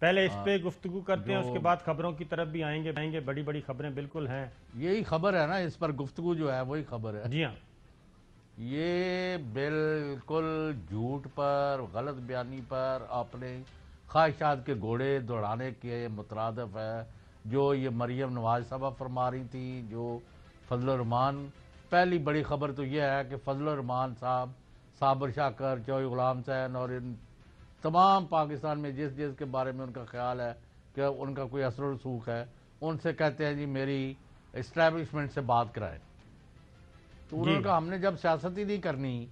پہلے اس پہ گفتگو کرتے ہیں، اس کے بعد خبروں کی طرف بھی آئیں گے. بڑی بڑی خبریں بالکل ہیں. یہی خبر ہے نا، اس پر گفتگو جو ہے وہی خبر ہے. جی ہاں، یہ بالکل جھوٹ پر، غلط بیانی پر، اپنے خواہشات کے گھوڑے دوڑانے کے مترادف ہے. جو یہ مریم نواز صاحبہ فرما رہی تھی، جو فضل الرحمان، پہلی بڑی خبر تو یہ ہے کہ فضل الرحمان صاحب، صابر شاکر، جوئی غلام حسین اور ان تمام پاکستان میں جس کے بارے میں ان کا خیال ہے کہ ان کا کوئی اثر و رسوخ ہے، ان سے کہتے ہیں جی میری اسٹیبلشمنٹ سے بات کرائیں. تو انہوں نے کہا ہم نے جب سیاست ہی نہیں کرنی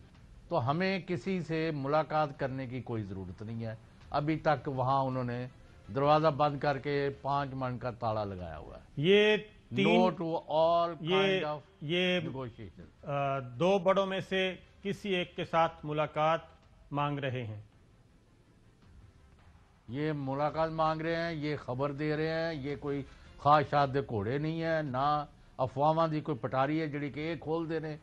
تو ہمیں کسی سے ملاقات کرنے کی کوئی ضرورت نہیں ہے. ابھی تک وہاں انہوں نے دروازہ بند کر کے 5 منٹ کا تالا لگایا ہوا ہے. یہ نو ٹو آل کائنڈ آف یہ نیگوشیشن. 2 بڑوں میں سے کسی ایک کے ساتھ ملاقات مانگ رہے ہیں. یہ ملاقات مانگ رہے ہیں، یہ خبر دے رہے ہیں. یہ کوئی خواہشات دے گھوڑے نہیں ہے، نہ افواہاں دی کوئی پٹاری ہے جڑی کہ ایک کھول دے رہے.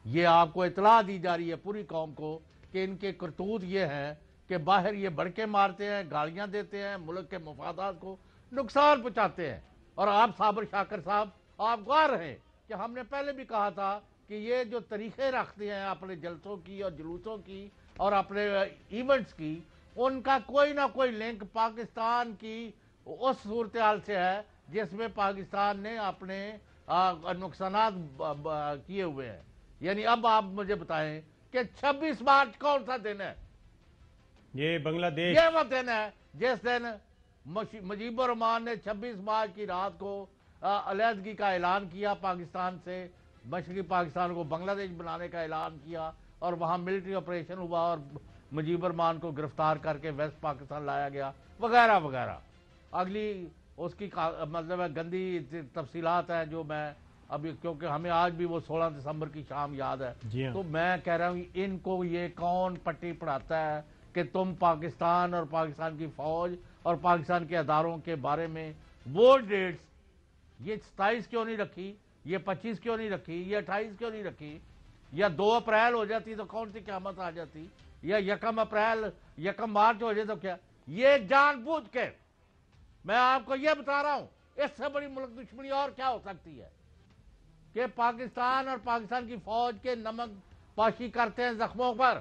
یہ آپ کو اطلاع دی جا رہی ہے پوری قوم کو کہ ان کے کرتوت یہ ہیں کہ باہر یہ بڑکے مارتے ہیں، گالیاں دیتے ہیں، ملک کے مفادات کو نقصان پہنچاتے ہیں. اور آپ صابر شاکر صاحب، آپ گواہ رہے کہ ہم نے پہلے بھی کہا تھا کہ یہ جو طریقے رکھتے ہیں اپنے جلسوں کی اور جلوسوں کی اور اپنے ایونٹس کی، ان کا کوئی نہ کوئی لنک پاکستان کی اس صورتحال سے ہے جس میں پاکستان نے اپنے نقصانات کیے ہوئے ہیں. یعنی اب آپ مجھے بتائیں کہ 26 مارچ کون سا دن ہے؟ یہ بنگلہ دیش، یہ وہ دن ہے جس دن مجیب الرحمان نے 26 مارچ کی رات کو علیحدگی کا اعلان کیا پاکستان سے، مشرقی پاکستان کو بنگلہ دیش بنانے کا اعلان کیا، اور وہاں ملٹری آپریشن ہوا اور مجیب الرحمان کو گرفتار کر کے ویسٹ پاکستان لایا گیا وغیرہ وغیرہ. اگلی اس کی مطلب ہے گندی تفصیلات ہیں جو میں ابھی، کیونکہ ہمیں آج بھی وہ 16 دسمبر کی شام یاد ہے. جی ہاں. تو میں کہہ رہا ہوں ان کو یہ کون پٹی پڑھاتا ہے کہ تم پاکستان اور پاکستان کی فوج اور پاکستان کے اداروں کے بارے میں وہ ڈیٹس، یہ 27 کیوں نہیں رکھی، یہ 25 کیوں نہیں رکھی، یہ 28 کیوں نہیں رکھی، یا 2 اپریل ہو جاتی تو کون سی قیامت آ جاتی، یا 1 مارچ ہو جائے تو کیا. یہ جان بوجھ کے، میں آپ کو یہ بتا رہا ہوں، اس سے بڑی ملک دشمنی اور کیا ہو سکتی ہے کہ پاکستان اور پاکستان کی فوج کے نمک پاشی کرتے ہیں زخموں پر.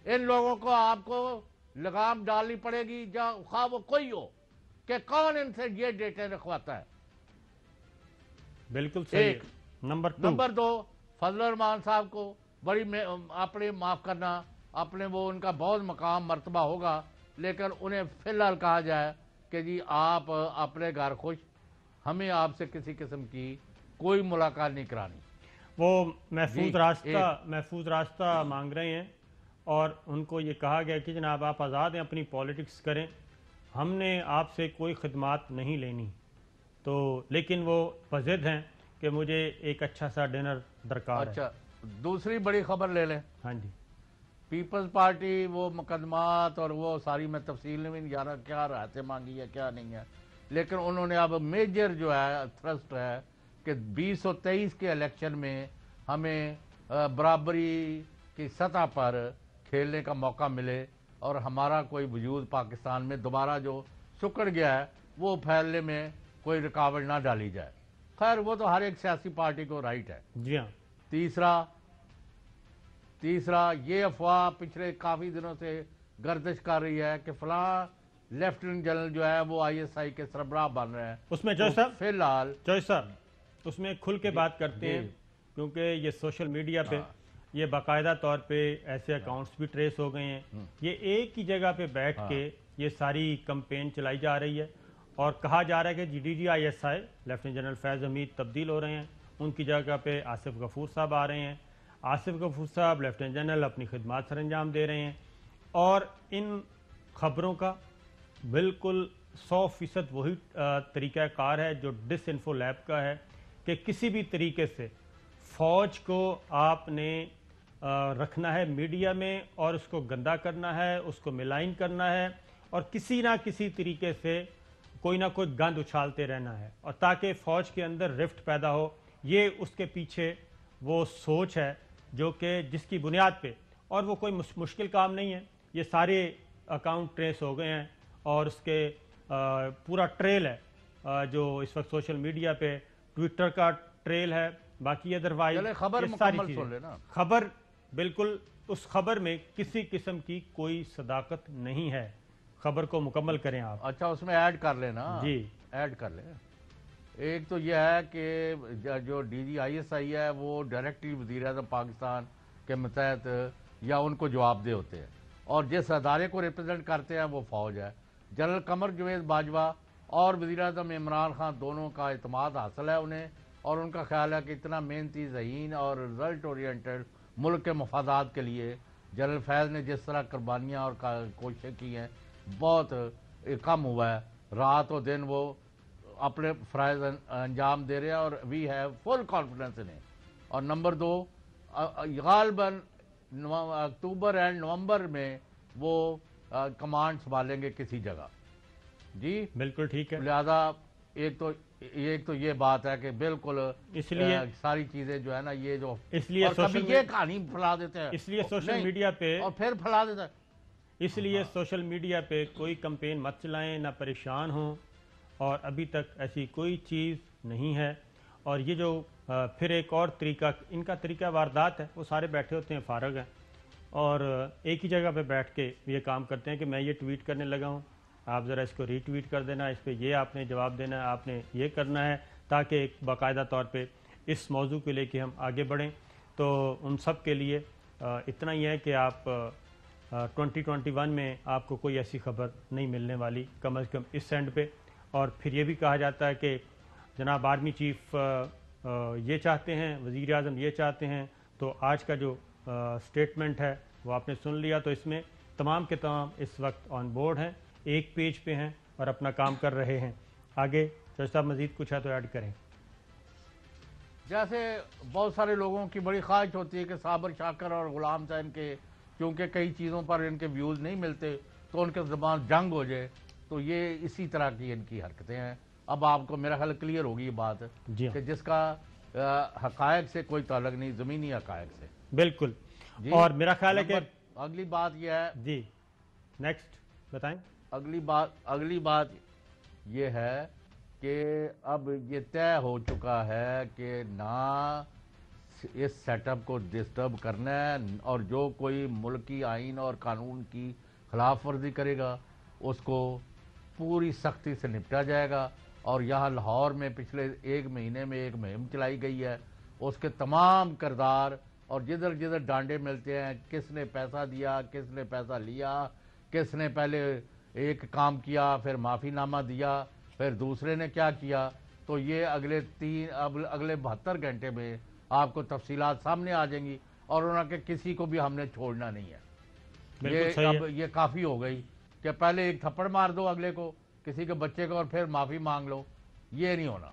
ان لوگوں کو آپ کو لگام ڈالنی پڑے گی، خواہ وہ کوئی ہو، کہ کون ان سے یہ ڈیٹے رکھواتا ہے. بالکل صحیح. نمبر 2، فضل الرحمان صاحب کو بڑی اپنے معاف کرنا، اپنے وہ ان کا بہت مقام مرتبہ ہوگا، لیکن انہیں فی الحال کہا جائے کہ جی آپ اپنے گھر خوش، ہمیں آپ سے کسی قسم کی کوئی ملاقات نہیں کرانی. وہ محفوظ راستہ مانگ رہے ہیں، اور ان کو یہ کہا گیا کہ جناب آپ آزاد ہیں، اپنی پالیٹکس کریں، ہم نے آپ سے کوئی خدمات نہیں لینی. تو لیکن وہ بضد ہیں کہ مجھے ایک اچھا سا ڈنر درکار ہے. اچھا، دوسری بڑی خبر لے لیں. ہاں جی. پیپلز پارٹی وہ مقدمات اور وہ ساری میں تفصیل میں نہیں جانا کیا رائتیں مانگی ہے کیا نہیں ہے، لیکن انہوں نے اب میجر جو ہے تھرسٹ ہے کہ 2023 کے الیکشن میں ہمیں برابری کی سطح پر کھیلنے کا موقع ملے اور ہمارا کوئی وجود پاکستان میں دوبارہ جو سکڑ گیا ہے وہ پھیلنے میں کوئی رکاوٹ نہ ڈالی جائے. خیر وہ تو ہر ایک سیاسی پارٹی کو رائٹ ہے. جی ہاں. تیسرا یہ افواہ پچھلے کافی دنوں سے گردش کر رہی ہے کہ فلاں لیفٹیننٹ جنرل جو ہے وہ ISI کے سربراہ بن رہے ہیں. اس میں جوئی صاحب، فی الحال اس میں کھل کے بات کرتے ہیں، کیونکہ یہ سوشل میڈیا پہ یہ باقاعدہ طور پہ ایسے اکاؤنٹس بھی ٹریس ہو گئے ہیں. یہ ایک ہی جگہ پہ بیٹھ کے یہ ساری کمپین چلائی جا رہی ہے، اور کہا جا رہا ہے کہ DG ISI لیفٹیننٹ جنرل فیض حمید تبدیل ہو رہے ہیں، ان کی جگہ پہ آصف غفور صاحب آ رہے ہیں. آصف غفور صاحب لیفٹیننٹ جنرل اپنی خدمات سر انجام دے رہے ہیں. اور ان خبروں کا بالکل 100% وہی طریقہ کار ہے جو ڈس انفو لیب کا ہے، کہ کسی بھی طریقے سے فوج کو آپ نے رکھنا ہے میڈیا میں اور اس کو گندا کرنا ہے، اس کو ملائن کرنا ہے، اور کسی نہ کسی طریقے سے کوئی نہ کوئی گند اچھالتے رہنا ہے، اور تاکہ فوج کے اندر رفٹ پیدا ہو. یہ اس کے پیچھے وہ سوچ ہے جو کہ جس کی بنیاد پہ، اور وہ کوئی مشکل کام نہیں ہے، یہ سارے اکاؤنٹ ٹریس ہو گئے ہیں اور اس کے پورا ٹریل ہے جو اس وقت سوشل میڈیا پہ، ٹویٹر کا ٹریل ہے، باقی ادروائز خبر مکمل سن لینا. خبر بالکل، اس خبر میں کسی قسم کی کوئی صداقت نہیں ہے، خبر کو مکمل کریں آپ. اچھا اس میں ایڈ کر لینا. جی ایڈ کر لیں. ایک تو یہ ہے کہ جو D G I S I ہے وہ ڈائریکٹلی وزیر اعظم پاکستان کے متحد یا ان کو جواب دہ ہوتے ہیں، اور جس ادارے کو ریپرزینٹ کرتے ہیں وہ فوج ہے. جنرل قمر جاوید باجوہ اور وزیر اعظم عمران خان دونوں کا اعتماد حاصل ہے انہیں، اور ان کا خیال ہے کہ اتنا محنتی، ذہین اور رزلٹ اورینٹڈ ملک کے مفادات کے لیے جنرل فیض نے جس طرح قربانیاں اور کوششیں کی ہیں بہت کم ہوا ہے. رات و دن وہ اپنے فرائض انجام دے رہے ہیں اور وی ہیو فل کانفیڈنس انہیں. اور نمبر 2، غالباً اکتوبر اینڈ نومبر میں وہ کمانڈ سنبھالیں گے کسی جگہ. جی بالکل ٹھیک ہے. لہذا ایک تو یہ بات ہے کہ بالکل اس لیے ساری چیزیں جو ہے نا یہ جو اس لیے کبھی یہ کہانی پھیلا دیتے ہیں، اس لیے سوشل میڈیا پہ اور پھر پھیلا دیتے ہیں. اس لیے سوشل میڈیا پہ کوئی کمپین مت چلائیں، نہ پریشان ہوں، اور ابھی تک ایسی کوئی چیز نہیں ہے. اور یہ جو پھر ایک اور طریقہ، ان کا طریقہ واردات ہے، وہ سارے بیٹھے ہوتے ہیں، فارغ ہیں، اور ایک ہی جگہ پہ بیٹھ کے یہ کام کرتے ہیں کہ میں یہ ٹویٹ کرنے لگا ہوں، آپ ذرا اس کو ری ٹویٹ کر دینا، اس پہ یہ آپ نے جواب دینا ہے، آپ نے یہ کرنا ہے، تاکہ ایک باقاعدہ طور پہ اس موضوع کو لے کے ہم آگے بڑھیں. تو ان سب کے لیے اتنا ہی ہے کہ آپ 2021 میں آپ کو کوئی ایسی خبر نہیں ملنے والی، کم از کم اس اینڈ پہ. اور پھر یہ بھی کہا جاتا ہے کہ جناب آرمی چیف یہ چاہتے ہیں، وزیر اعظم یہ چاہتے ہیں، تو آج کا جو سٹیٹمنٹ ہے وہ آپ نے سن لیا. تو اس میں تمام کے تمام اس وقت آن بورڈ ہیں، ایک پیج پہ ہیں اور اپنا کام کر رہے ہیں. آگے جج صاحب مزید کچھ ہے تو ایڈ کریں. جیسے بہت سارے لوگوں کی بڑی خواہش ہوتی ہے کہ صابر شاکر اور غلام حسین کے، کیونکہ کئی چیزوں پر ان کے ویوز نہیں ملتے تو ان کے زبان جنگ ہو جائے، تو یہ اسی طرح کی ان کی حرکتیں ہیں. اب آپ کو میرا خیال کلیئر ہوگی یہ بات جی کہ جس کا حقائق سے کوئی تعلق نہیں، زمینی حقائق سے. بالکل. جی. اور میرا خیال ہے کہ اگلی بات یہ ہے، جی نیکسٹ بتائیں. اگلی بات یہ ہے کہ اب یہ طے ہو چکا ہے کہ نہ اس سیٹ اپ کو ڈسٹرب کرنا ہے، اور جو کوئی ملکی آئین اور قانون کی خلاف ورزی کرے گا اس کو پوری سختی سے نپٹا جائے گا. اور یہاں لاہور میں پچھلے ایک مہینے میں ایک مہم چلائی گئی ہے، اس کے تمام کردار اور جدھر جدھر ڈانڈے ملتے ہیں، کس نے پیسہ دیا، کس نے پیسہ لیا، کس نے پہلے ایک کام کیا پھر معافی نامہ دیا، پھر دوسرے نے کیا کیا، تو یہ اگلے 72 گھنٹے میں آپ کو تفصیلات سامنے آ جائیں گی. اور انہوں نے کسی کو بھی ہم نے چھوڑنا نہیں ہے. بالکل صحیح ہے. اب یہ کافی ہو گئی کہ پہلے ایک تھپڑ مار دو اگلے کو، کسی کے بچے کو، اور پھر معافی مانگ لو. یہ نہیں ہونا.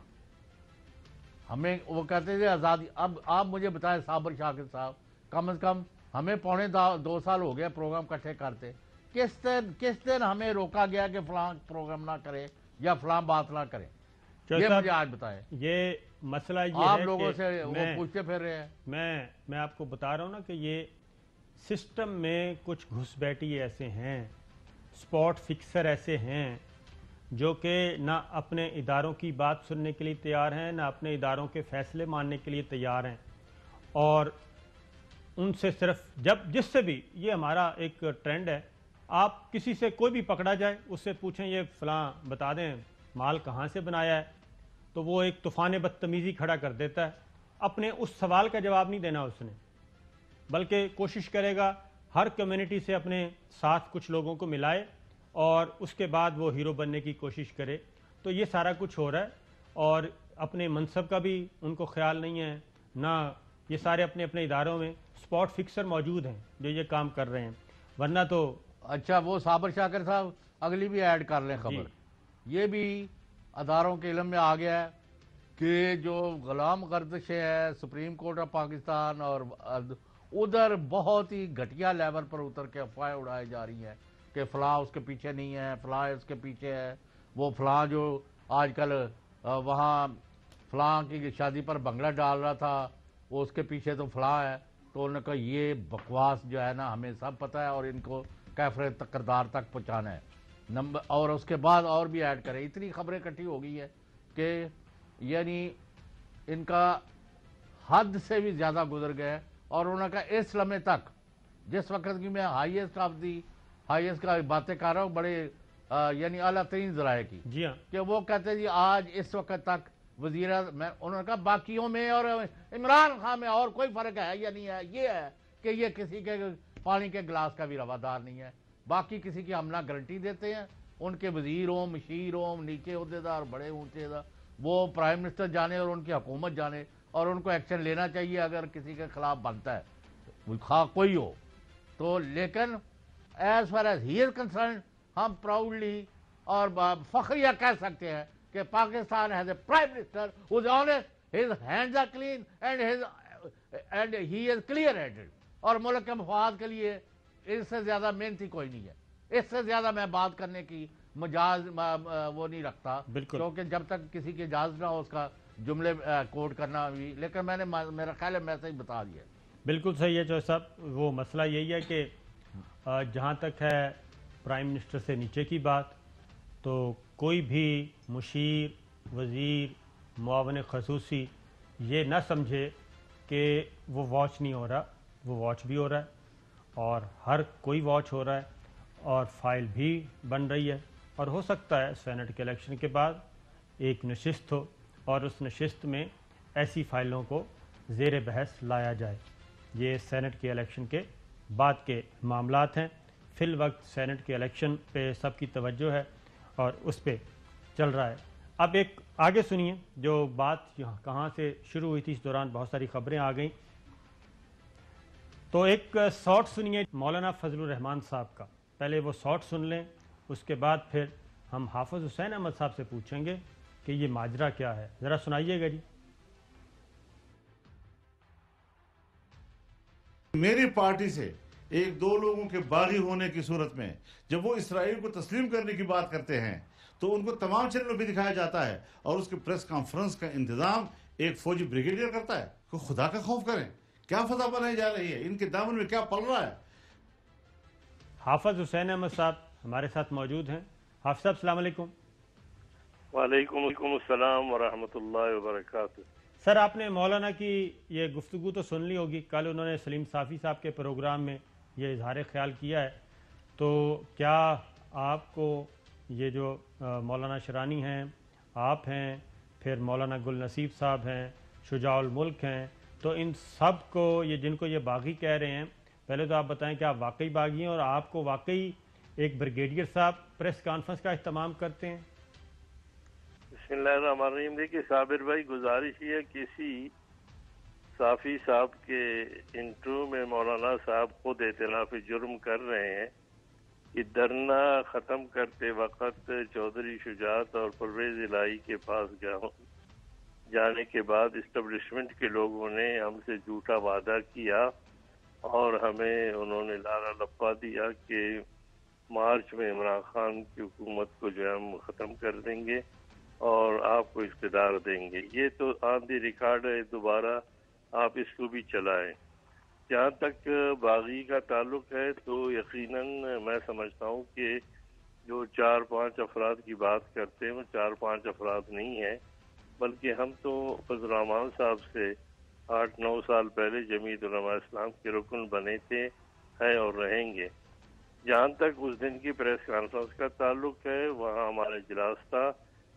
ہمیں وہ کہتے تھے آزادی. اب آپ مجھے بتائیں صابر شاکر صاحب، کم از کم ہمیں پونے 2 سال ہو گیا پروگرام کٹھے کرتے، کس دن ہمیں روکا گیا کہ فلاں پروگرام نہ کرے یا فلاں بات نہ کریں؟ یہ مجھے آج بتائیں. یہ مسئلہ یہ آپ ہے لوگوں کہ سے وہ پوچھتے پھر رہے ہیں. میں آپ کو بتا رہا ہوں نا کہ یہ سسٹم میں کچھ گھس بیٹھی ایسے ہیں، سپاٹ فکسر ایسے ہیں جو کہ نہ اپنے اداروں کی بات سننے کے لیے تیار ہیں، نہ اپنے اداروں کے فیصلے ماننے کے لیے تیار ہیں. اور ان سے صرف جس سے بھی، یہ ہمارا ایک ٹرینڈ ہے، آپ کسی سے کوئی بھی پکڑا جائے اس سے پوچھیں یہ فلاں بتا دیں مال کہاں سے بنایا ہے، تو وہ ایک طوفان بدتمیزی کھڑا کر دیتا ہے. اپنے اس سوال کا جواب نہیں دینا اس نے، بلکہ کوشش کرے گا ہر کمیونٹی سے اپنے ساتھ کچھ لوگوں کو ملائے اور اس کے بعد وہ ہیرو بننے کی کوشش کرے. تو یہ سارا کچھ ہو رہا ہے، اور اپنے منصب کا بھی ان کو خیال نہیں ہے، نہ یہ سارے اپنے اپنے اداروں میں سپاٹ فکسر موجود ہیں جو یہ کام کر رہے ہیں. ورنہ تو اچھا وہ صابر شاکر صاحب اگلی بھی ایڈ کر لیں خبر. یہ بھی اداروں کے علم میں آ گیا ہے کہ جو غلام گردشیں ہیں سپریم کورٹ آف پاکستان اور ادھر بہت ہی گھٹیا لیول پر اتر کے افواہیں اڑائی جا رہی ہیں کہ فلاں اس کے پیچھے نہیں ہے، فلاں اس کے پیچھے ہے، وہ فلاں جو آج کل وہاں فلاں کی شادی پر بنگلہ ڈال رہا تھا وہ اس کے پیچھے تو فلاں ہے. تو انہوں نے کہا یہ بکواس جو ہے نا ہمیں سب پتہ ہے اور ان کو کیفر تقرار تک پہنچانا ہے. نمبر اور اس کے بعد اور بھی ایڈ کریں. اتنی خبریں اکٹھی ہو گئی ہے کہ یعنی ان کا حد سے بھی زیادہ گزر گئے. اور انہوں نے کہا اس لمحے تک جس وقت کی میں ہائیسٹ کا باتیں کر رہا ہوں بڑے یعنی اعلیٰ ترین ذرائع کی, جی ہاں, کہ وہ کہتے ہیں جی آج اس وقت تک وزیر انہوں نے کہا باقیوں میں اور عمران خان میں اور کوئی فرق ہے یا نہیں ہے, یہ ہے کہ یہ کسی کے پانی کے گلاس کا بھی روادار نہیں ہے. باقی کسی کی ہم نہ گارنٹی دیتے ہیں, ان کے وزیر ہوں, مشیر ہوں, نیچے عہدیدار, بڑے اونچے وہ پرائم منسٹر جانے اور ان کی حکومت جانے, اور ان کو ایکشن لینا چاہیے اگر کسی کے خلاف بنتا ہے خواہ کوئی ہو تو. لیکن as far as he is concerned ہم پراؤڈلی اور فخریہ کہہ سکتے ہیں کہ Pakistan has a prime minister who is honest, his hands are clean and he is clear headed, اور ملک کے مفاد کے لیے اس سے زیادہ محنتی کوئی نہیں ہے. اس سے زیادہ میں بات کرنے کی مجاز وہ نہیں رکھتا, کیونکہ جب تک کسی کی اجازت نہ ہو اس کا جملے کوٹ کرنا بھی. لیکن میں نے میرا خیال ہے میں سے ہی بتا دیا. بالکل صحیح ہے چوہدری صاحب. وہ مسئلہ یہی ہے کہ جہاں تک ہے پرائم منسٹر سے نیچے کی بات, تو کوئی بھی مشیر, وزیر, معاون خصوصی یہ نہ سمجھے کہ وہ واچ نہیں ہو رہا. وہ واچ بھی ہو رہا ہے, اور ہر کوئی واچ ہو رہا ہے, اور فائل بھی بن رہی ہے. اور ہو سکتا ہے سینٹ کے الیکشن کے بعد ایک نشست ہو اور اس نشست میں ایسی فائلوں کو زیر بحث لایا جائے. یہ سینٹ کے الیکشن کے بعد کے معاملات ہیں. فی الوقت سینٹ کے الیکشن پہ سب کی توجہ ہے اور اس پہ چل رہا ہے. اب ایک آگے سنیے جو بات یہاں کہاں سے شروع ہوئی تھی. اس دوران بہت ساری خبریں آ گئیں, تو ایک شارٹ سنیے مولانا فضل الرحمان صاحب کا. پہلے وہ شارٹ سن لیں, اس کے بعد پھر ہم حافظ حسین احمد صاحب سے پوچھیں گے کہ یہ ماجرا کیا ہے. ذرا سنائیے گا جی. میری پارٹی سے ایک دو لوگوں کے باغی ہونے کی صورت میں جب وہ اسرائیل کو تسلیم کرنے کی بات کرتے ہیں تو ان کو تمام چینلوں پہ دکھایا جاتا ہے, اور اس کے پریس کانفرنس کا انتظام ایک فوجی بریگیڈیئر کرتا ہے. کہ خدا کا خوف کریں, کیا فضا بنائی جا رہی ہے, ان کے دامن میں کیا پل رہا ہے. حافظ حسین احمد صاحب ہمارے ساتھ موجود ہیں. حافظ صاحب السلام علیکم. وعلیکم السلام ورحمۃ اللہ وبرکاتہ. سر آپ نے مولانا کی یہ گفتگو تو سن لی ہوگی. کل انہوں نے سلیم صافی صاحب کے پروگرام میں یہ اظہار خیال کیا ہے, تو کیا آپ کو یہ جو مولانا شرانی ہیں, آپ ہیں, پھر مولانا گل نصیب صاحب ہیں, شجاع الملک ہیں, تو ان سب کو یہ جن کو یہ باغی کہہ رہے ہیں, پہلے تو آپ بتائیں کہ آپ واقعی باغی ہیں اور آپ کو واقعی ایک بریگیڈیئر صاحب پریس کانفرنس کا اہتمام کرتے ہیں؟ بسم اللہ الرحمن الرحیم. دیکھیے صابر بھائی, گزارش یہ کسی صافی صاحب کے انٹرویو میں مولانا صاحب خود اعتراف جرم کر رہے ہیں کہ دھرنا ختم کرتے وقت چودھری شجاعت اور پرویز الہی کے پاس جانے کے بعد اسٹیبلشمنٹ کے لوگوں نے ہم سے جھوٹا وعدہ کیا اور ہمیں انہوں نے لارا لپا دیا کہ مارچ میں عمران خان کی حکومت کو جو ہے ہم ختم کر دیں گے اور آپ کو اقتدار دیں گے. یہ تو آن دی ریکارڈ ہے, دوبارہ آپ اس کو بھی چلائیں. جہاں تک باغی کا تعلق ہے تو یقیناً میں سمجھتا ہوں کہ جو 4-5 افراد کی بات کرتے ہیں وہ 4-5 افراد نہیں ہیں, بلکہ ہم تو فضل الرحمان صاحب سے 8-9 سال پہلے جمعیت علماء اسلام کے رکن بنے تھے, ہیں اور رہیں گے. جہاں تک اس دن کی پریس کانفرنس کا تعلق ہے, وہاں ہمارا اجلاس تھا.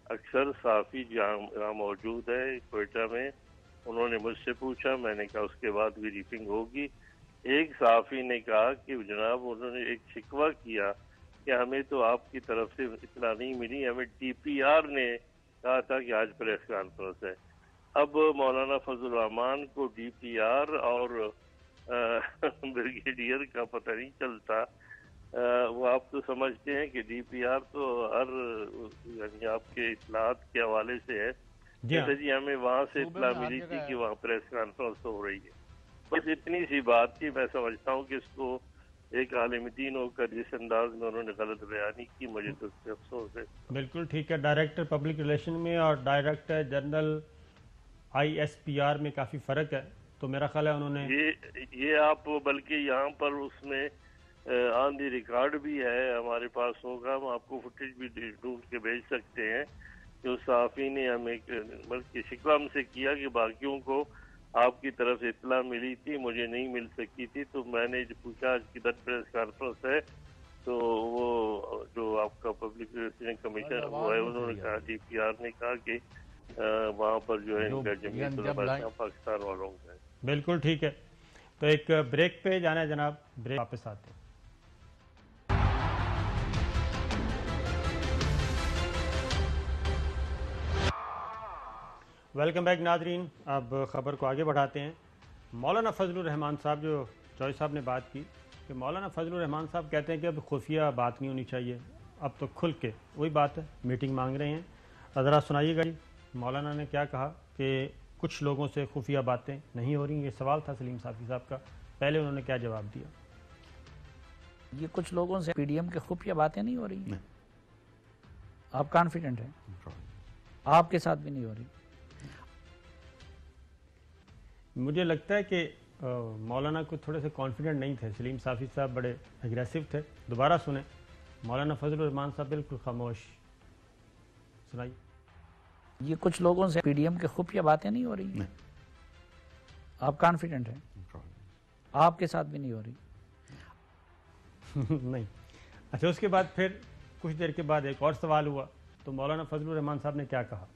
اکثر صحافی جہاں موجود ہے کوئٹہ میں, انہوں نے مجھ سے پوچھا, میں نے کہا اس کے بعد بریفنگ ہوگی. ایک صحافی نے کہا کہ جناب انہوں نے ایک شکوہ کیا کہ ہمیں تو آپ کی طرف سے اطلاع نہیں ملی, ہمیں ڈی پی آر نے کہا تھا کہ آج پریس کانفرنس ہے. اب مولانا فضل الرحمان کو ڈی پی آر اور بریگیڈیئر کا پتہ نہیں چلتا. وہ آپ تو سمجھتے ہیں کہ ڈی پی آر تو ہر یعنی آپ کے اطلاعات کے حوالے سے ہے. جیسے جی ہمیں وہاں سے اطلاع ملی تھی کہ وہاں پریس کانفرنس ہو رہی ہے. بس اتنی سی بات تھی. میں سمجھتا ہوں کہ اس کو ایک عالم دین ہو کر جس انداز میں انہوں نے غلط بیانی کی, مجھے تو اس سے افسوس ہے. بالکل ٹھیک ہے. ڈائریکٹر پبلک ریلیشن میں اور ڈائریکٹر جنرل ISPR میں کافی فرق ہے, تو میرا خیال ہے انہوں نے یہ آپ بلکہ یہاں پر اس میں آن دی ریکارڈ بھی ہے ہمارے پاس ہوگا، ہم آپ کو فوٹیج بھی ڈھونڈ کے بھیج سکتے ہیں. جو صحافی نے ہمیں بلکہ شکوہ ہم سے کیا کہ باقیوں کو آپ کی طرف سے اطلاع ملی تھی، مجھے نہیں مل سکی تھی، تو میں نے جو پوچھا کدھر پریس کانفرنس ہے، تو وہ جو آپ کا پبلک ریلیشن کمیشن وہ ہے، انہوں نے کہا DPR نے کہا کہ وہاں پر جو ہے ان کا جمعیت علماء پاکستان والوں کا ہے. بالکل ٹھیک ہے، تو ایک بریک پہ جانا ہے جناب، بریک واپس آتے ہیں. ویلکم بیک ناظرین. اب خبر کو آگے بڑھاتے ہیں. مولانا فضل الرحمان صاحب، جو چوئی صاحب نے بات کی کہ مولانا فضل الرحمان صاحب کہتے ہیں کہ اب خفیہ بات نہیں ہونی چاہیے، اب تو کھل کے وہی بات ہے، میٹنگ مانگ رہے ہیں. ذرا سنائیے گا جی مولانا نے کیا کہا کہ کچھ لوگوں سے خفیہ باتیں نہیں ہو رہی. یہ سوال تھا سلیم صافی صاحب کا، پہلے انہوں نے کیا جواب دیا؟ یہ کچھ لوگوں سے PDM کے خفیہ باتیں نہیں ہو رہی، آپ کانفیڈنٹ ہیں؟ آپ کے ساتھ بھی نہیں ہو رہی؟ مجھے لگتا ہے کہ مولانا کو تھوڑے سے کانفیڈنٹ نہیں تھے. سلیم صافی صاحب بڑے اگریسو تھے. دوبارہ سنیں، مولانا فضل الرحمان صاحب بالکل خاموش. سنائیے. یہ کچھ لوگوں سے PDM کے خفیہ باتیں نہیں ہو رہی، آپ کانفیڈنٹ ہیں؟ آپ کے ساتھ بھی نہیں ہو رہی؟ نہیں. اچھا، اس کے بعد پھر کچھ دیر کے بعد ایک اور سوال ہوا تو مولانا فضل الرحمان صاحب نے کیا کہا؟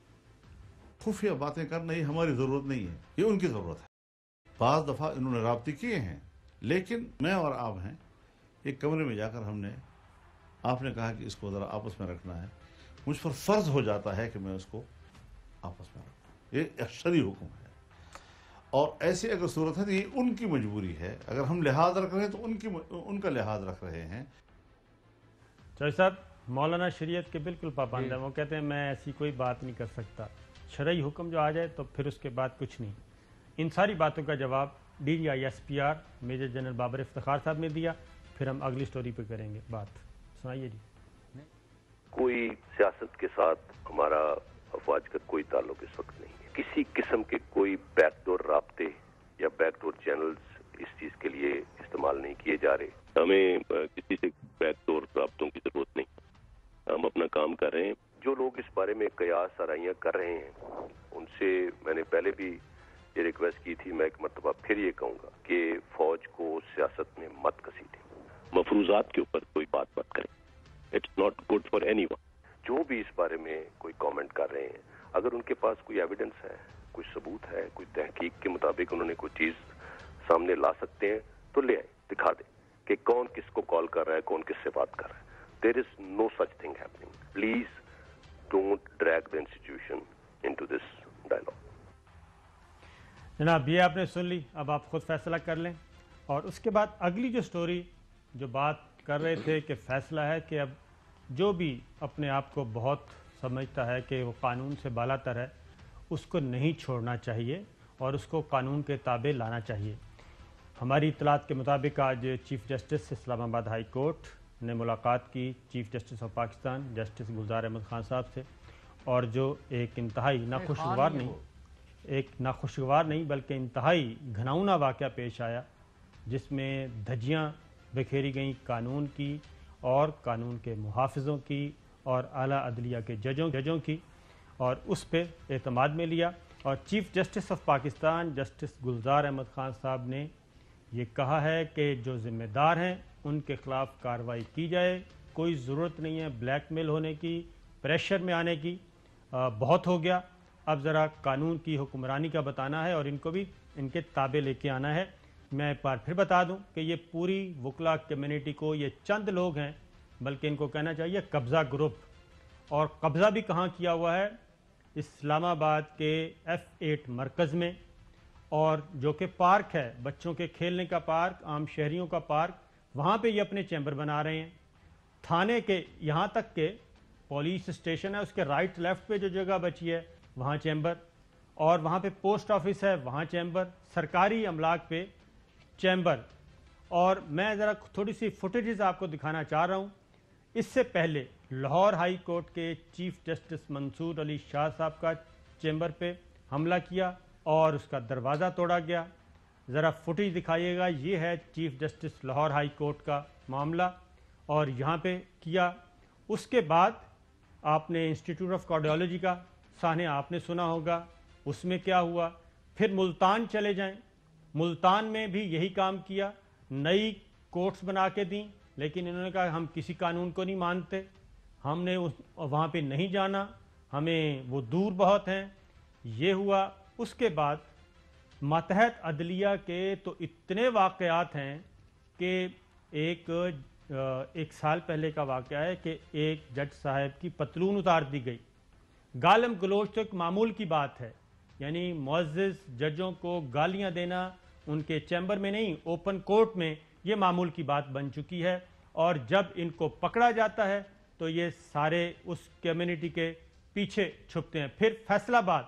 خفیہ باتیں کرنا یہ ہماری ضرورت نہیں ہے، یہ ان کی ضرورت ہے. بعض دفعہ انہوں نے رابطے کیے ہیں، لیکن میں اور آپ ہیں ایک کمرے میں جا کر ہم نے، آپ نے کہا کہ اس کو ذرا آپس میں رکھنا ہے، مجھ پر فرض ہو جاتا ہے کہ میں اس کو آپس میں رکھوں. یہ ایک شرعی حکم ہے، اور ایسی اگر صورت ہے تو یہ ان کی مجبوری ہے. اگر ہم لحاظ رکھ رہے ہیں تو ان کا لحاظ رکھ رہے ہیں. چوئی صاحب مولانا شریعت کے بالکل پابند ہیں. وہ کہتے ہیں میں ایسی کوئی بات نہیں کر سکتا، شرعی حکم جو آ جائے تو پھر اس کے بعد کچھ نہیں. ان ساری باتوں کا جواب DGI-SPR major general Babar Iftikhar صاحب نے دیا. پھر ہم اگلی سٹوری پہ کریں گے بات. سنائیے جی. کوئی سیاست کے ساتھ ہمارا افواج کا کوئی تعلق اس وقت نہیں ہے. کسی قسم کے کوئی بیک ڈور رابطے یا بیک ڈور چینلز اس چیز کے لیے استعمال نہیں کیے جا رہے. ہمیں کسی سے بیک ڈور رابطوں کی ضرورت نہیں. ہم اپنا کام کر رہے ہیں. جو لوگ اس بارے میں قیاس آرائیاں کر رہے ہیں ان سے میں نے پہلے بھی یہ ریکویسٹ کی تھی، میں ایک مرتبہ پھر یہ کہوں گا کہ فوج کو سیاست میں مت گھسیٹیں، مفروضات کے اوپر کوئی بات مت کریں. It's not good for anyone. جو بھی اس بارے میں کوئی کامنٹ کر رہے ہیں، اگر ان کے پاس کوئی ایویڈنس ہے، کوئی ثبوت ہے، کوئی تحقیق کے مطابق انہوں نے کوئی چیز سامنے لا سکتے ہیں تو لے آئیں، دکھا دیں کہ کون کس کو کال کر رہا ہے، کون کس سے بات کر رہا ہے. There is no such thing happening. Please don't drag the institution into this dialogue. جناب یہ آپ نے سن لی، اب آپ خود فیصلہ کر لیں. اور اس کے بعد اگلی جو سٹوری جو بات کر رہے تھے کہ فیصلہ ہے کہ اب جو بھی اپنے آپ کو بہت سمجھتا ہے کہ وہ قانون سے بالا تر ہے، اس کو نہیں چھوڑنا چاہیے اور اس کو قانون کے تابع لانا چاہیے. ہماری اطلاعات کے مطابق آج chief justice Islamabad high court نے ملاقات کی chief justice of Pakistan justice Gulzar Ahmed Khan صاحب سے، اور جو ایک انتہائی ناخوشگوار نہیں بلکہ انتہائی گھناؤنا واقعہ پیش آیا، جس میں دھجیاں بکھیری گئیں قانون کی اور قانون کے محافظوں کی اور اعلیٰ عدلیہ کے ججوں کی، اور اس پہ اعتماد میں لیا. اور chief justice of Pakistan justice Gulzar Ahmed Khan صاحب نے یہ کہا ہے کہ جو ذمہ دار ہیں ان کے خلاف کارروائی کی جائے. کوئی ضرورت نہیں ہے بلیک میل ہونے کی، پریشر میں آنے کی، بہت ہو گیا. اب ذرا قانون کی حکمرانی کا بتانا ہے اور ان کو بھی ان کے تابع لے کے آنا ہے. میں ایک بار پھر بتا دوں کہ یہ پوری وکلا کمیونٹی کو، یہ چند لوگ ہیں بلکہ ان کو کہنا چاہیے قبضہ گروپ. اور قبضہ بھی کہاں کیا ہوا ہے؟ اسلام آباد کے F8 مرکز میں، اور جو کہ پارک ہے، بچوں کے کھیلنے کا پارک، عام شہریوں کا پارک، وہاں پہ یہ اپنے چیمبر بنا رہے ہیں. تھانے کے یہاں تک کہ پولیس اسٹیشن ہے اس کے رائٹ لیفٹ پہ جو جگہ بچی ہے وہاں چیمبر، اور وہاں پہ پوسٹ آفس ہے وہاں چیمبر، سرکاری املاک پہ چیمبر. اور میں ذرا تھوڑی سی فوٹیجز آپ کو دکھانا چاہ رہا ہوں. اس سے پہلے لاہور ہائی کورٹ کے چیف جسٹس منصور علی شاہ صاحب کا چیمبر پہ حملہ کیا اور اس کا دروازہ توڑا گیا. ذرا فوٹیج دکھائیے گا. یہ ہے chief justice Lahore high court کا معاملہ اور یہاں پہ کیا. اس کے بعد آپ نے انسٹیٹیوٹ آف کارڈیالوجی کا سانحہ آپ نے سنا ہوگا, اس میں کیا ہوا. پھر ملتان چلے جائیں, ملتان میں بھی یہی کام کیا, نئی کورٹس بنا کے دیں, لیکن انہوں نے کہا ہم کسی قانون کو نہیں مانتے, ہم نے وہاں پہ نہیں جانا, ہمیں وہ دور بہت ہیں. یہ ہوا. اس کے بعد ماتحت عدلیہ کے تو اتنے واقعات ہیں کہ ایک سال پہلے کا واقعہ ہے کہ ایک جج صاحب کی پتلون اتار دی گئی. گالم گلوچ تو ایک معمول کی بات ہے, یعنی معزز ججوں کو گالیاں دینا ان کے چیمبر میں نہیں, اوپن کورٹ میں یہ معمول کی بات بن چکی ہے. اور جب ان کو پکڑا جاتا ہے تو یہ سارے اس کمیونٹی کے پیچھے چھپتے ہیں. پھر فیصل آباد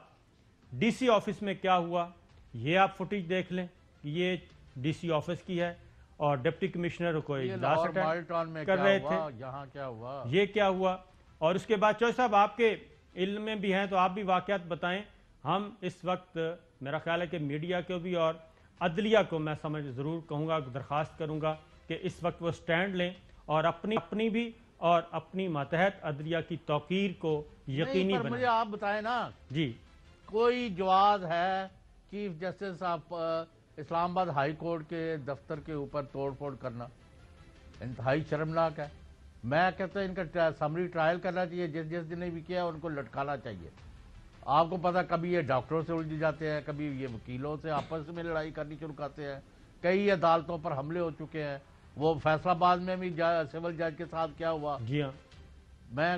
ڈی سی آفس میں کیا ہوا, یہ آپ فوٹیج دیکھ لیں, یہ ڈی سی آفس کی ہے اور ڈپٹی کمشنر کو اجلاس اٹینڈ کر رہے تھے. یہاں کیا ہوا, یہ کیا ہوا. اور اس کے بعد چوہدری صاحب آپ کے علم میں بھی ہیں تو آپ بھی واقعات بتائیں. ہم اس وقت میرا خیال ہے کہ میڈیا کو بھی اور عدلیہ کو میں ضرور کہوں گا, درخواست کروں گا کہ اس وقت وہ سٹینڈ لیں اور اپنی بھی اور اپنی ماتحت عدلیہ کی توقیر کو یقینی بنائیں. مجھے آپ بتائیں نا جی, کوئی جواز ہے chief justice of Islamabad high court کے دفتر کے اوپر توڑ پھوڑ کرنا؟ انتہائی شرمناک ہے. میں کہتا ہوں ان کا سمری ٹرائل کرنا چاہیے, جس نے بھی کیا ان کو لٹکانا چاہیے. آپ کو پتا کبھی یہ ڈاکٹروں سے الجھ جاتے ہیں, کبھی یہ وکیلوں سے آپس میں لڑائی کرنی شروع کرتے ہیں. کئی عدالتوں پر حملے ہو چکے ہیں. وہ فیصل آباد میں بھی سول جج کے ساتھ کیا ہوا, جی ہاں, میں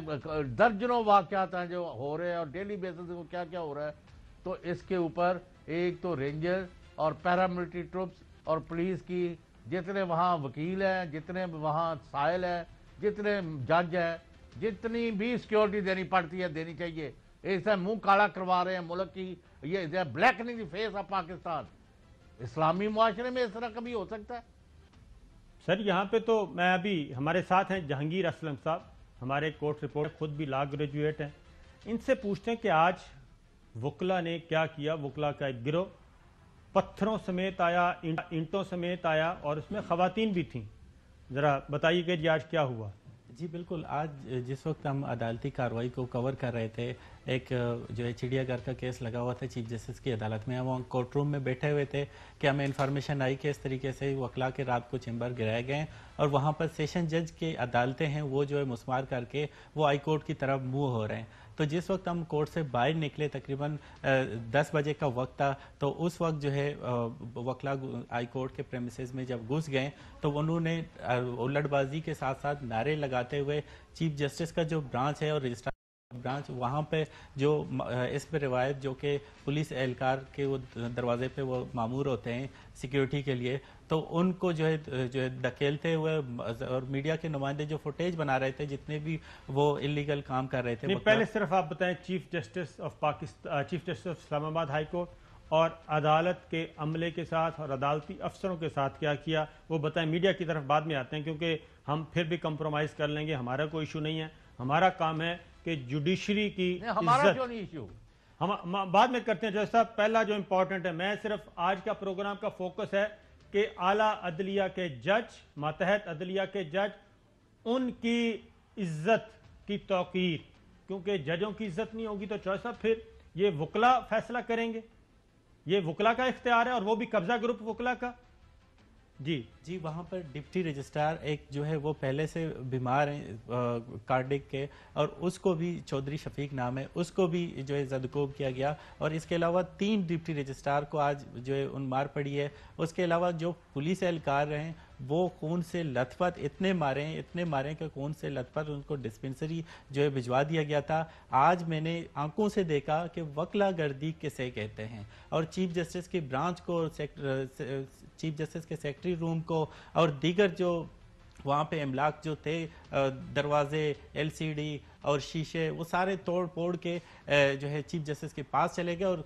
درجنوں واقعات ہیں جو ہو رہے ہیں اور ڈیلی بیسس پہ کیا کیا ہو رہا ہے. تو اس کے اوپر ایک تو رینجر اور پیراملٹری ٹروپس اور پولیس کی جتنے وہاں وکیل ہیں, جتنے وہاں سائل ہیں, جتنے جج ہیں, جتنی بھی سیکیورٹی دینی پڑتی ہے دینی چاہیے. ایسا منہ کالا کروا رہے ہیں ملک کی, یہ بلیک نہیں دی فیس آف پاکستان. اسلامی معاشرے میں اس طرح کبھی ہو سکتا ہے؟ سر یہاں پہ تو میں ابھی ہمارے ساتھ ہیں جہانگیر اسلم صاحب, ہمارے کورٹ رپورٹ, خود بھی لا گریجویٹ ہیں. ان سے پوچھتے ہیں کہ آج وکلا نے کیا کیا. وکلا کا ایک گروہ پتھروں سمیت آیا, اینٹوں سمیت آیا اور اس میں خواتین بھی تھیں. ذرا بتائیے کہ جی آج کیا ہوا. جی بالکل, آج جس وقت ہم عدالتی کارروائی کو کور کر رہے تھے, ایک جو ہے چڑیا گھر کا کیس لگا ہوا تھا چیف جسٹس کی عدالت میں, ہم کورٹ روم میں بیٹھے ہوئے تھے کہ ہمیں انفارمیشن آئی کہ اس طریقے سے وکلا کے رات کو چیمبر گرائے گئے اور وہاں پر سیشن جج کے عدالتیں ہیں وہ جو ہے مسمار کر کے وہ ہائی کورٹ کی طرف موو ہو رہے ہیں. تو جس وقت ہم کورٹ سے باہر نکلے تقریباً 10 بجے کا وقت تھا, تو اس وقت جو ہے وکلا ہائی کورٹ کے پریمیسز میں جب گھس گئے تو انہوں نے الٹ بازی کے ساتھ ساتھ نعرے لگاتے ہوئے چیف جسٹس کا جو برانچ ہے اور رجسٹرار برانچ, وہاں پہ جو اس پہ روایت جو کہ پولیس اہلکار کے وہ دروازے پہ وہ مامور ہوتے ہیں سیکیورٹی کے لیے, تو ان کو جو ہے دھکیلتے ہوئے اور میڈیا کے نمائندے جو فوٹیج بنا رہے تھے جتنے بھی وہ انلیگل کام کر رہے تھے. پہلے صرف آپ بتائیں chief justice of Pakistan, chief justice of Islamabad high court اور عدالت کے عملے کے ساتھ اور عدالتی افسروں کے ساتھ کیا کیا وہ بتائیں. میڈیا کی طرف بعد میں آتے ہیں کیونکہ ہم پھر بھی کمپرومائز کر لیں گے, ہمارا کوئی ایشو نہیں ہے. ہمارا کام ہے کہ جوڈیشری کی عزت ہم بعد میں کرتے ہیں. جو صاحب پہلا جو امپورٹنٹ ہے, میں صرف آج کا پروگرام کا فوکس ہے کہ اعلیٰ عدلیہ کے جج, ماتحت عدلیہ کے جج, ان کی عزت کی توقیر, کیونکہ ججوں کی عزت نہیں ہوگی تو چوہدری صاحب پھر یہ وکلا فیصلہ کریں گے. یہ وکلا کا اختیار ہے اور وہ بھی قبضہ گروپ وکلا کا. جی وہاں پر ڈپٹی رجسٹرار ایک جو ہے وہ پہلے سے بیمار ہیں کارڈک کے, اور اس کو بھی چودھری شفیق نام ہے, اس کو بھی جو ہے زدکوب کیا گیا. اور اس کے علاوہ 3 ڈپٹی رجسٹرار کو آج جو ہے ان مار پڑی ہے. اس کے علاوہ جو پولیس اہلکار ہیں وہ خون سے لت پت اتنے مارے کہ خون سے لت پت ان کو ڈسپنسری جو ہے بھجوا دیا گیا تھا. آج میں نے آنکھوں سے دیکھا کہ وکلا گردی کسے کہتے ہیں, اور چیف جسٹس کی برانچ کو, چیف جسٹس کے سیکرٹری روم کو اور دیگر جو وہاں پہ املاک جو تھے, دروازے, LCD اور شیشے, وہ سارے توڑ پھوڑ کے جو ہے چیف جسٹس کے پاس چلے گئے اور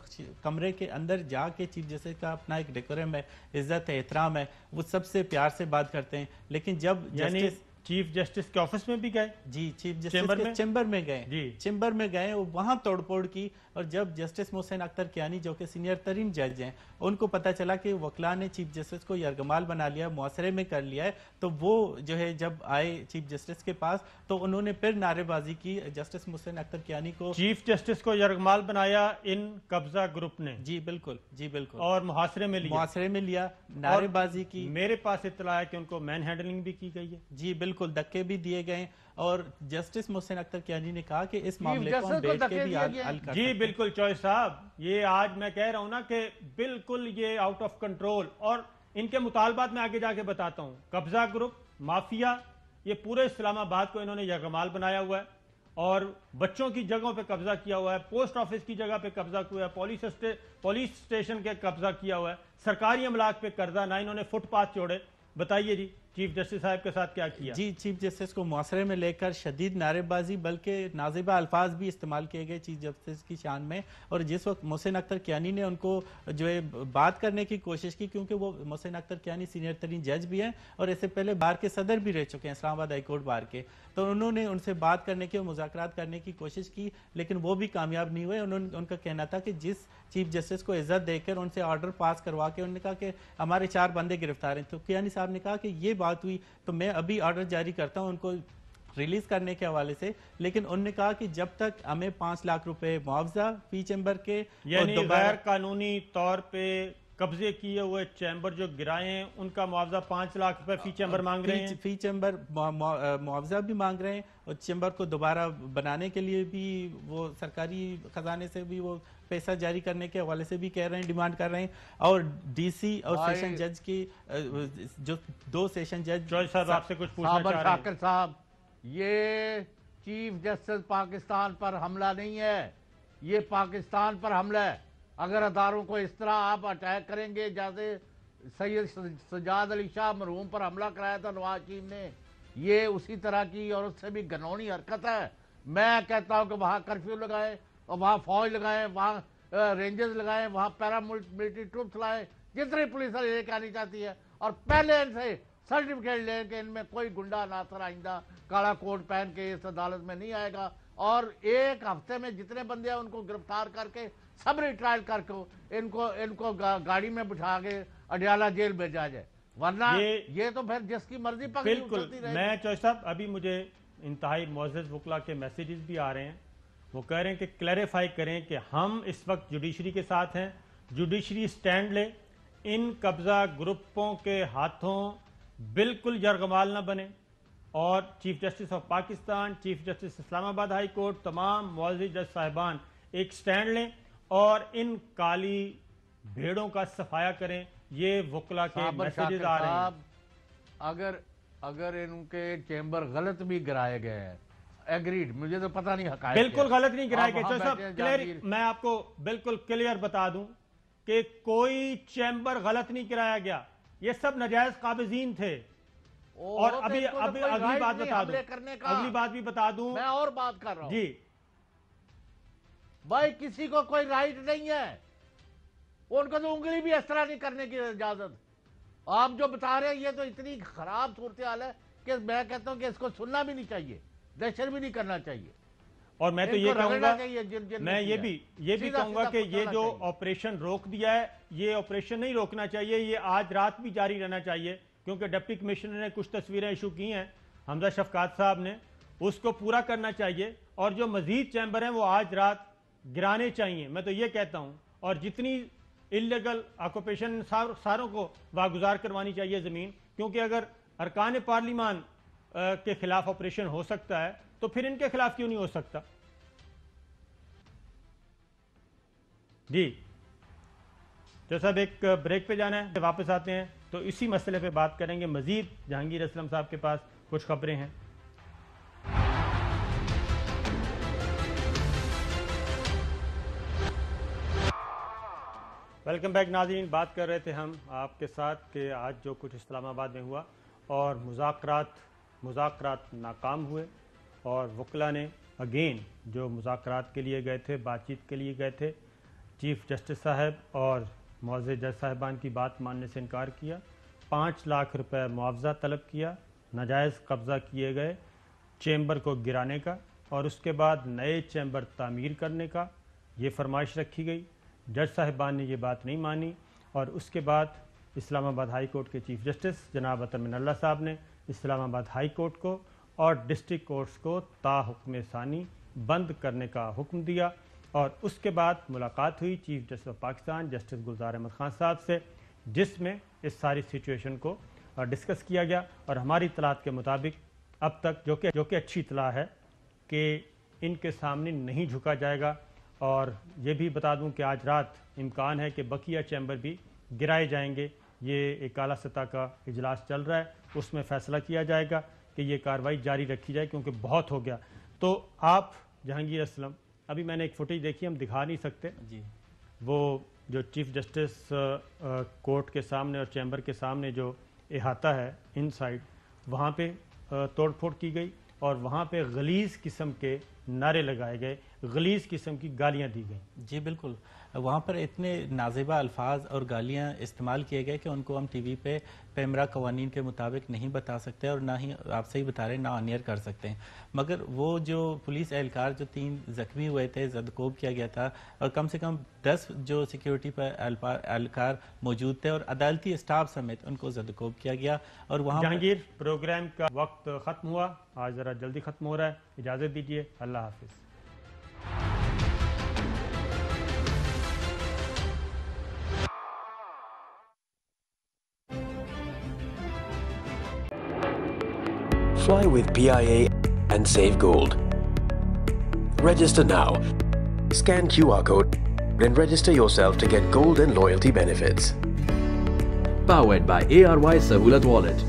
کمرے کے اندر جا کے چیف جسٹس کا اپنا ایک ڈیکورم ہے, عزت ہے, احترام ہے, وہ سب سے پیار سے بات کرتے ہیں. لیکن جب چیف جسٹس کے آفس میں بھی گئے؟ جی چیف جسٹس کے چیمبر میں گئے، جی چیمبر میں گئے، وہاں توڑ پھوڑ کی، اور جب جسٹس محسن اختر کیانی جو کہ سینئر ترین جج ہیں ان کو پتہ چلا کہ وکلاء نے چیف جسٹس کو یرغمال بنا لیا، محاصرے میں کر لیا ہے، تو وہ جو ہے جب آئے چیف جسٹس کے پاس تو انہوں نے پھر نعرے بازی کی جسٹس محسن اختر کیانی کو. چیف جسٹس کو یرغمال بنایا ان قبضہ گروپ نے؟ جی بالکل، جی بالکل، اور محاصرے میں لیا، نعرے بازی کی. میرے پاس اطلاع ہے کہ ان کو مین ہینڈلنگ بھی کی گئی ہے. جی بالکل، دھکے بھی دیے گئے، اور جسٹس محسن اختر کیانی نے کہا کہ اس معاملے کو ہم بیٹھ کے بھی حل کر سکتے ہیں. جی بالکل چوہے صاحب، یہ آج میں کہہ رہا ہوں نا کہ بالکل یہ آؤٹ آف کنٹرول، اور ان کے مطالبات میں آگے جا کے بتاتا ہوں. قبضہ گروپ، مافیا، یہ پورے اسلام آباد کو انہوں نے یرغمال بنایا ہوا ہے، اور بچوں کی جگہوں پہ قبضہ کیا ہوا ہے، پوسٹ آفس کی جگہ پہ قبضہ کیا ہے، پولیس اسٹیشن کے قبضہ کیا ہوا ہے، سرکاری املاک پہ قرضہ، نہ انہوں نے فٹ پاتھ چھوڑے. بتائیے جی چیف جسٹس صاحب کے ساتھ کیا کیا؟ جی چیف جسٹس کو محاصرے میں لے کر شدید نعرے بازی بلکہ نازیبہ الفاظ بھی استعمال کیے گئے چیف جسٹس کی شان میں. اور جس وقت محسن اختر کیانی نے ان کو جو ہے بات کرنے کی کوشش کی، کیونکہ وہ محسن اختر کیانی سینئر ترین جج بھی ہیں اور اس سے پہلے بار کے صدر بھی رہ چکے ہیں، اسلام آباد ہائی کورٹ بار کے، تو انہوں نے ان سے بات کرنے کی اور مذاکرات کرنے کی کوشش کی، لیکن وہ بھی کامیاب نہیں ہوئے. ان کا کہنا تھا کہ جس چیف جسٹس کو عزت دے کر ان سے آرڈر پاس کروا کے انہوں نے کہا کہ ہمارے 4 بندے گرفتار ہیں، تو کیانی صاحب نے کہا کہ یہ بات ہوئی تو میں ابھی آرڈر جاری کرتا ہوں ان کو ریلیز کرنے کے حوالے سے، لیکن انہوں نے کہا کہ جب تک ہمیں 5 لاکھ روپے معاوضہ فی چیمبر کے، یعنی غیر قانونی طور پہ قبضے کیے ہوئے چیمبر جو گرائے ہیں ان کا معاوضہ 5 لاکھ روپے فی چیمبر مانگ رہے ہیں، فی چیمبر معاوضہ بھی مانگ رہے ہیں، اور چیمبر کو دوبارہ بنانے کے لیے بھی وہ سرکاری خزانے سے بھی وہ پیسہ جاری کرنے کے حوالے سے بھی کہہ رہے ہیں، ڈیمانڈ کر رہے ہیں. اور ڈی سی اور سیشن جج کی جو 2 سیشن جج صاحب آپ سے کچھ پوچھنا چاہ رہے ہیں. شاکر صاحب، یہ چیف جسٹس پاکستان پر حملہ نہیں ہے، یہ پاکستان پر حملہ ہے. اگر اداروں کو اس طرح آپ اٹیک کریں گے جیسے سید سجاد علی شاہ مرحوم پر حملہ کرایا تھا نواز شریف نے، یہ اسی طرح کی اور اس سے بھی گھنونی حرکت ہے. میں کہتا ہوں کہ وہاں کرفیو لگائیں اور وہاں فوج لگائیں، وہاں رینجرز لگائیں، وہاں پیرا ملٹری ٹروپس لائیں، جتنی پولیس لے کے آنی چاہتی ہے، اور پہلے ان سے سرٹیفکیٹ لیں کہ ان میں کوئی گنڈا ناصر آئندہ کالا کوٹ پہن کے اس عدالت میں نہیں آئے گا، اور 1 ہفتے میں جتنے بندے ہیں ان کو گرفتار کر کے سبری ٹرائل کر کے ان کو گاڑی میں بٹھا کے اڈیالہ جیل بھیجا جائے، ورنہ یہ تو پھر جس کی مرضی پکڑی اچھلتی رہے. میں چوہے صاحب ابھی مجھے انتہائی معزز وکلاء کے میسیجز بھی آ رہے ہیں، وہ کہہ رہے ہیں کہ کلیریفائی کریں کہ ہم اس وقت جوڈیشری کے ساتھ ہیں، جوڈیشری سٹینڈ لے، ان قبضہ گروپوں کے ہاتھوں بالکل یرغمال نہ بنے، اور chief justice of Pakistan, chief justice Islamabad high court, تمام معزز جج صاحبان ایک سٹینڈ لیں اور ان کالی بھیڑوں کا صفایا کریں. یہ وکلاء کے میسیجز آ رہے ہیں. اگر ان کے چیمبر غلط بھی گرائے گئے ہیں، ایگریڈ، مجھے تو پتہ نہیں حقائق بالکل غلط نہیں گرائے گئے. میں آپ کو بالکل کلیئر بتا دوں کہ کوئی چیمبر غلط نہیں گرایا گیا، یہ سب ناجائز قابضین تھے. اور ابھی اگلی بات بھی بتا دوں، میں اور بات کر رہا ہوں جی بھائی، کسی کو کوئی رائٹ نہیں ہے، ان کو تو انگلی بھی اس طرح نہیں کرنے کی اجازت. آپ جو بتا رہے ہیں یہ تو اتنی خراب صورتحال ہے کہ میں کہتا ہوں کہ اس کو سننا بھی نہیں چاہیے، دہشت بھی نہیں کرنا چاہیے. اور میں تو یہ کہوں گا، میں یہ بھی کہوں گا کہ یہ جو آپریشن روک دیا ہے، یہ آپریشن نہیں روکنا چاہیے، یہ آج رات بھی جاری رہنا چاہیے، کیونکہ ڈپٹی کمشنر نے کچھ تصویریں ایشو کی ہیں حمزہ شفقات صاحب نے، اس کو پورا کرنا چاہیے، اور جو مزید چیمبر ہیں وہ آج رات گرانے چاہیے. میں تو یہ کہتا ہوں، اور جتنی انلیگل آکوپیشن ساروں کو واگزار کروانی چاہیے زمین، کیونکہ اگر ارکان پارلیمان کے خلاف آپریشن ہو سکتا ہے تو پھر ان کے خلاف کیوں نہیں ہو سکتا. جی تو صاحب ایک بریک پہ جانا ہے، واپس آتے ہیں تو اسی مسئلے پہ بات کریں گے مزید. جہانگیر اسلم صاحب کے پاس کچھ خبریں ہیں. ویلکم بیک ناظرین. بات کر رہے تھے ہم آپ کے ساتھ کہ آج جو کچھ اسلام آباد میں ہوا اور مذاکرات ناکام ہوئے، اور وکلاء نے اگین جو مذاکرات کے لیے گئے تھے، بات چیت کے لیے گئے تھے، چیف جسٹس صاحب اور معزز جج صاحبان کی بات ماننے سے انکار کیا، 5 لاکھ روپے معاوضہ طلب کیا، ناجائز قبضہ کیے گئے چیمبر کو گرانے کا اور اس کے بعد نئے چیمبر تعمیر کرنے کا یہ فرمائش رکھی گئی. جج صاحبان نے یہ بات نہیں مانی اور اس کے بعد اسلام آباد ہائی کورٹ کے چیف جسٹس جناب عطر من اللہ صاحب نے اسلام آباد ہائی کورٹ کو اور ڈسٹرکٹ کورٹس کو تا حکم ثانی بند کرنے کا حکم دیا. اور اس کے بعد ملاقات ہوئی chief justice of Pakistan justice Gulzar Ahmed Khan صاحب سے, جس میں اس ساری سچویشن کو ڈسکس کیا گیا. اور ہماری اطلاعات کے مطابق اب تک جو کہ اچھی اطلاع ہے کہ ان کے سامنے نہیں جھکا جائے گا. اور یہ بھی بتا دوں کہ آج رات امکان ہے کہ بقیہ چیمبر بھی گرائے جائیں گے. یہ ایک اعلیٰ سطح کا اجلاس چل رہا ہے, اس میں فیصلہ کیا جائے گا کہ یہ کارروائی جاری رکھی جائے کیونکہ بہت ہو گیا. تو آپ جہانگیر اسلم, ابھی میں نے ایک فوٹیج دیکھی, ہم دکھا نہیں سکتے, جی وہ جو چیف جسٹس کورٹ کے سامنے اور چیمبر کے سامنے جو احاطہ ہے ان سائڈ, وہاں پہ توڑ پھوڑ کی گئی اور وہاں پہ غلیظ قسم کے نعرے لگائے گئے, غلیظ قسم کی گالیاں دی گئیں. جی بالکل, وہاں پر اتنے نازیبہ الفاظ اور گالیاں استعمال کیے گئے کہ ان کو ہم ٹی وی پہ پیمرا قوانین کے مطابق نہیں بتا سکتے اور نہ ہی آپ سے ہی بتا رہے ہیں, نہ آن ایئر کر سکتے ہیں. مگر وہ جو پولیس اہلکار جو 3 زخمی ہوئے تھے, زدکوب کیا گیا تھا اور کم سے کم 10 جو سیکیورٹی پر اہلکار موجود تھے اور عدالتی اسٹاف سمیت ان کو زدکوب کیا گیا. اور وہاں جہانگیر, پروگرام کا وقت ختم ہوا, آج ذرا جلدی ختم ہو رہا ہے, اجازت دیجیے, اللہ حافظ. Fly with PIA and save gold. Register now. Scan QR code and register yourself to get gold and loyalty benefits. Powered by ARY Sahulat Wallet.